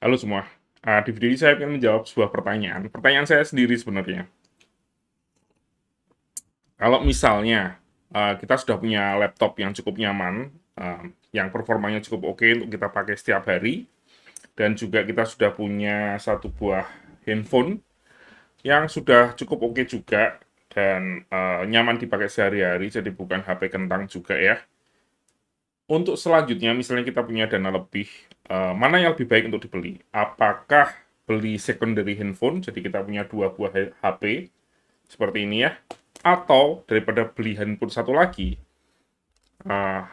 Halo semua. Di video ini saya ingin menjawab sebuah pertanyaan. Pertanyaan saya sendiri sebenarnya. Kalau misalnya kita sudah punya laptop yang cukup nyaman, yang performanya cukup oke untuk kita pakai setiap hari, dan juga kita sudah punya satu buah handphone yang sudah cukup oke juga dan nyaman dipakai sehari-hari, jadi bukan HP kentang juga ya. Untuk selanjutnya, misalnya kita punya dana lebih, mana yang lebih baik untuk dibeli? Apakah beli secondary handphone, jadi kita punya dua buah HP, seperti ini ya, atau daripada beli handphone satu lagi,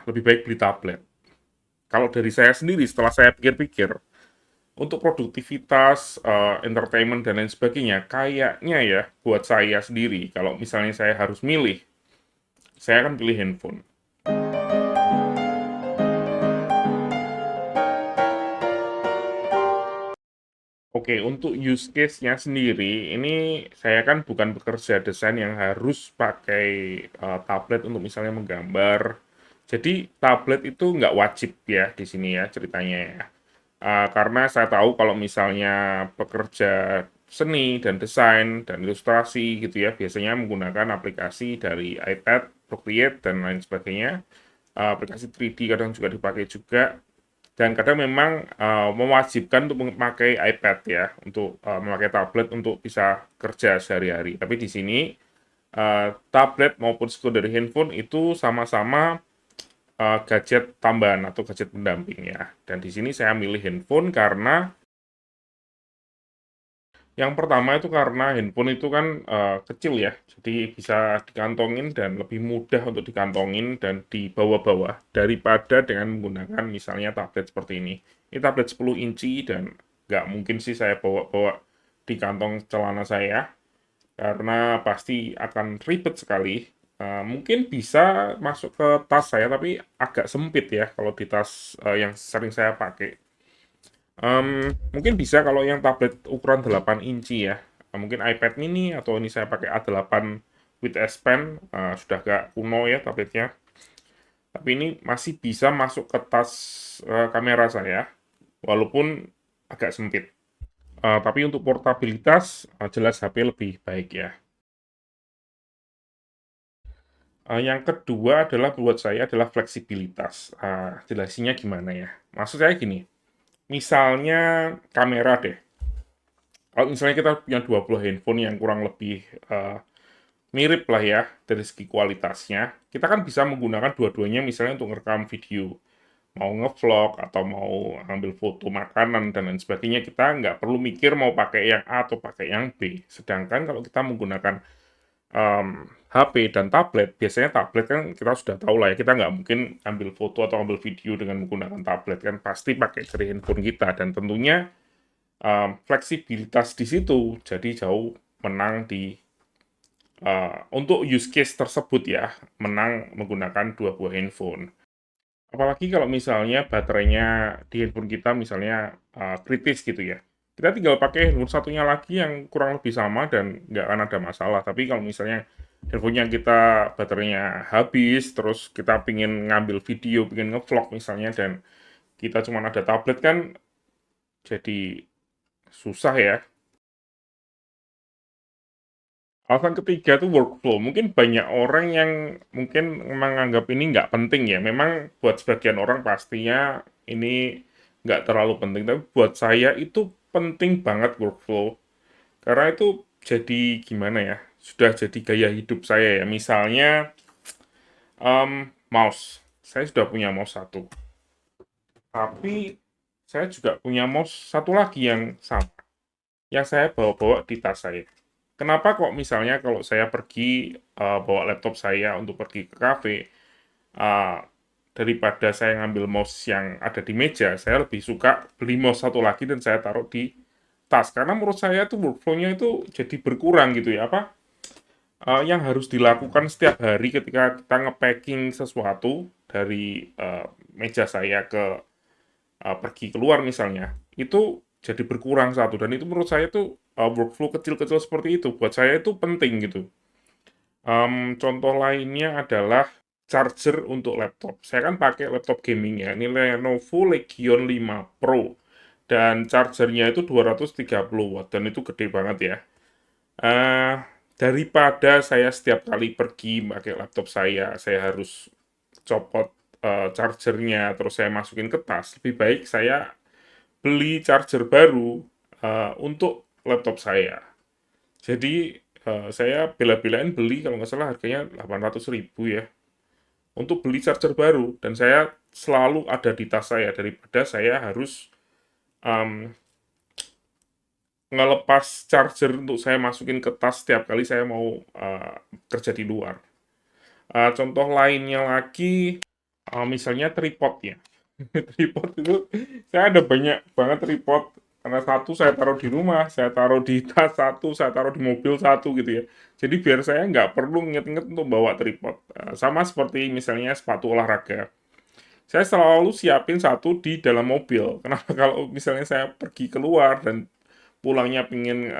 lebih baik beli tablet. Kalau dari saya sendiri, setelah saya pikir-pikir, untuk produktivitas, entertainment, dan lain sebagainya, kayaknya ya, buat saya sendiri, kalau misalnya saya harus milih, saya akan pilih handphone. Oke, untuk use case-nya sendiri, ini saya kan bukan bekerja desain yang harus pakai tablet untuk misalnya menggambar. Jadi tablet itu nggak wajib ya di sini ya ceritanya ya. Karena saya tahu kalau misalnya pekerja seni dan desain dan ilustrasi gitu ya, biasanya menggunakan aplikasi dari iPad, Procreate, dan lain sebagainya. Aplikasi 3D kadang juga dipakai juga. Dan kadang memang mewajibkan untuk memakai iPad ya, untuk memakai tablet untuk bisa kerja sehari-hari. Tapi di sini tablet maupun dari handphone itu sama-sama gadget tambahan atau gadget pendamping ya. Dan di sini saya milih handphone karena yang pertama itu karena handphone itu kan kecil ya, jadi bisa dikantongin dan lebih mudah untuk dikantongin dan dibawa-bawa daripada dengan menggunakan misalnya tablet seperti ini. Ini tablet 10 inci dan nggak mungkin sih saya bawa-bawa di kantong celana saya, karena pasti akan ribet sekali. Mungkin bisa masuk ke tas saya, tapi agak sempit ya kalau di tas yang sering saya pakai. Mungkin bisa kalau yang tablet ukuran 8 inci ya, mungkin iPad mini atau ini saya pakai A8 with S Pen, sudah agak kuno ya tabletnya, tapi ini masih bisa masuk ke tas kamera saya, walaupun agak sempit. Tapi untuk portabilitas, jelas HP lebih baik ya. Yang kedua adalah buat saya adalah fleksibilitas. Jelasinnya gimana ya? Maksud saya gini, misalnya kamera deh. Kalau misalnya kita punya dua buah handphone yang kurang lebih eh, mirip lah ya dari segi kualitasnya, kita kan bisa menggunakan dua-duanya misalnya untuk merekam video, mau ngevlog atau mau ambil foto makanan dan lain sebagainya, kita nggak perlu mikir mau pakai yang A atau pakai yang B. Sedangkan kalau kita menggunakan HP dan tablet, biasanya tablet kan kita sudah tahu lah ya, kita nggak mungkin ambil foto atau ambil video dengan menggunakan tablet kan, pasti pakai dari handphone kita, dan tentunya fleksibilitas di situ jadi jauh menang di untuk use case tersebut ya, menang menggunakan dua buah handphone. Apalagi kalau misalnya baterainya di handphone kita misalnya kritis gitu ya. Kita tinggal pakai handphone satunya lagi yang kurang lebih sama dan nggak akan ada masalah. Tapi kalau misalnya handphone yang kita baterainya habis, terus kita pingin ngambil video, pingin ngevlog misalnya, dan kita cuma ada tablet kan jadi susah ya. Alasan ketiga tuh workflow. Mungkin banyak orang yang mungkin menganggap ini nggak penting ya. Memang buat sebagian orang pastinya ini nggak terlalu penting. Tapi buat saya itu penting banget workflow. Karena itu jadi gimana ya, sudah jadi gaya hidup saya ya. Misalnya mouse. Saya sudah punya mouse satu. Tapi saya juga punya mouse satu lagi yang sama. Yang saya bawa-bawa di tas saya. Kenapa kok misalnya kalau saya pergi bawa laptop saya untuk pergi ke kafe, uh, daripada saya ngambil mouse yang ada di meja, saya lebih suka beli mouse satu lagi dan saya taruh di tas. Karena menurut saya tuh workflow-nya itu jadi berkurang gitu ya, apa yang harus dilakukan setiap hari ketika kita nge-packing sesuatu dari meja saya ke pergi keluar misalnya, itu jadi berkurang satu, dan itu menurut saya tuh workflow kecil-kecil seperti itu buat saya itu penting gitu. Contoh lainnya adalah charger untuk laptop. Saya kan pakai laptop gaming ya, ini Lenovo Legion 5 Pro, dan chargernya itu 230 watt dan itu gede banget ya. Eh, Daripada saya setiap kali pergi pakai laptop saya harus copot chargernya terus saya masukin ke tas, lebih baik saya beli charger baru untuk laptop saya. Jadi saya bela-belain beli kalau nggak salah harganya 800.000 ya untuk beli charger baru dan saya selalu ada di tas saya daripada saya harus um, ngelepas charger untuk saya masukin ke tas setiap kali saya mau kerja di luar. Contoh lainnya lagi, misalnya tripod ya. Tripod itu saya ada banyak banget tripod karena satu saya taruh di rumah, saya taruh di tas satu, saya taruh di mobil satu gitu ya. Jadi biar saya nggak perlu inget-inget untuk bawa tripod. Sama seperti misalnya sepatu olahraga. Saya selalu siapin satu di dalam mobil. Kenapa kalau misalnya saya pergi keluar dan pulangnya pingin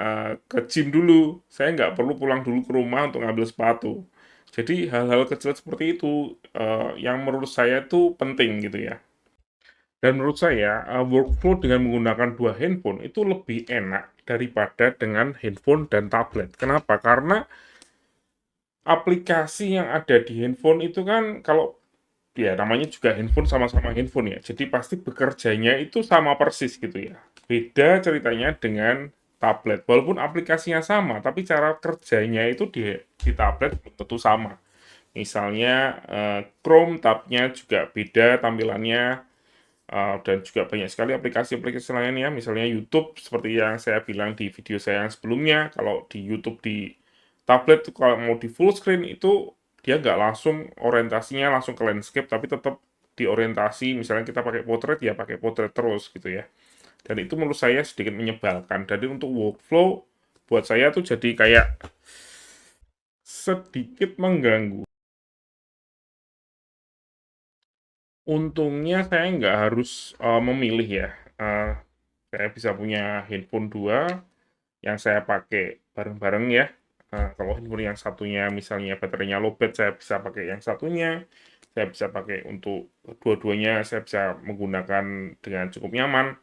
ke gym dulu, saya nggak perlu pulang dulu ke rumah untuk ngambil sepatu. Jadi hal-hal kecil seperti itu yang menurut saya itu penting gitu ya. Dan menurut saya workflow dengan menggunakan dua handphone itu lebih enak daripada dengan handphone dan tablet. Kenapa? Karena aplikasi yang ada di handphone itu kan kalau ya namanya juga handphone sama-sama handphone ya. Jadi pasti bekerjanya itu sama persis gitu ya. Beda ceritanya dengan tablet. Walaupun aplikasinya sama, tapi cara kerjanya itu di tablet belum tentu sama. Misalnya Chrome tabnya juga beda tampilannya dan juga banyak sekali aplikasi-aplikasi lainnya. Misalnya YouTube seperti yang saya bilang di video saya yang sebelumnya. Kalau di YouTube di tablet tuh kalau mau di full screen itu dia nggak langsung orientasinya langsung ke landscape tapi tetap diorientasi misalnya kita pakai potret ya pakai potret terus gitu ya dan itu menurut saya sedikit menyebalkan jadi untuk workflow buat saya tuh jadi kayak sedikit mengganggu. Untungnya saya nggak harus memilih ya. Eh, saya bisa punya handphone dua yang saya pakai bareng-bareng ya. Kalau handphone yang satunya misalnya baterainya lowbat, saya bisa pakai yang satunya. Saya bisa pakai untuk dua-duanya, saya bisa menggunakan dengan cukup nyaman.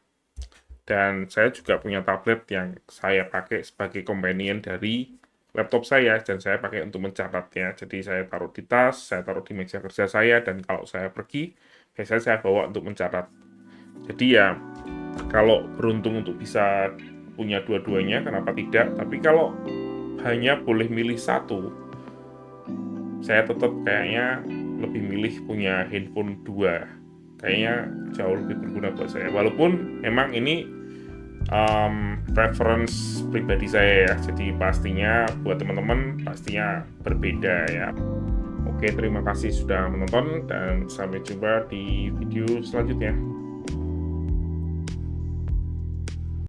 Dan saya juga punya tablet yang saya pakai sebagai companion dari laptop saya dan saya pakai untuk mencatatnya. Jadi saya taruh di tas, saya taruh di meja kerja saya dan kalau saya pergi, biasanya saya bawa untuk mencatat. Jadi ya kalau beruntung untuk bisa punya dua-duanya, kenapa tidak? Tapi kalau hanya boleh milih satu, saya tetap kayaknya lebih milih punya handphone dua. Kayaknya jauh lebih berguna buat saya. Walaupun memang ini preference pribadi saya ya. Jadi pastinya buat teman-teman pastinya berbeda ya. Oke, terima kasih sudah menonton dan sampai jumpa di video selanjutnya.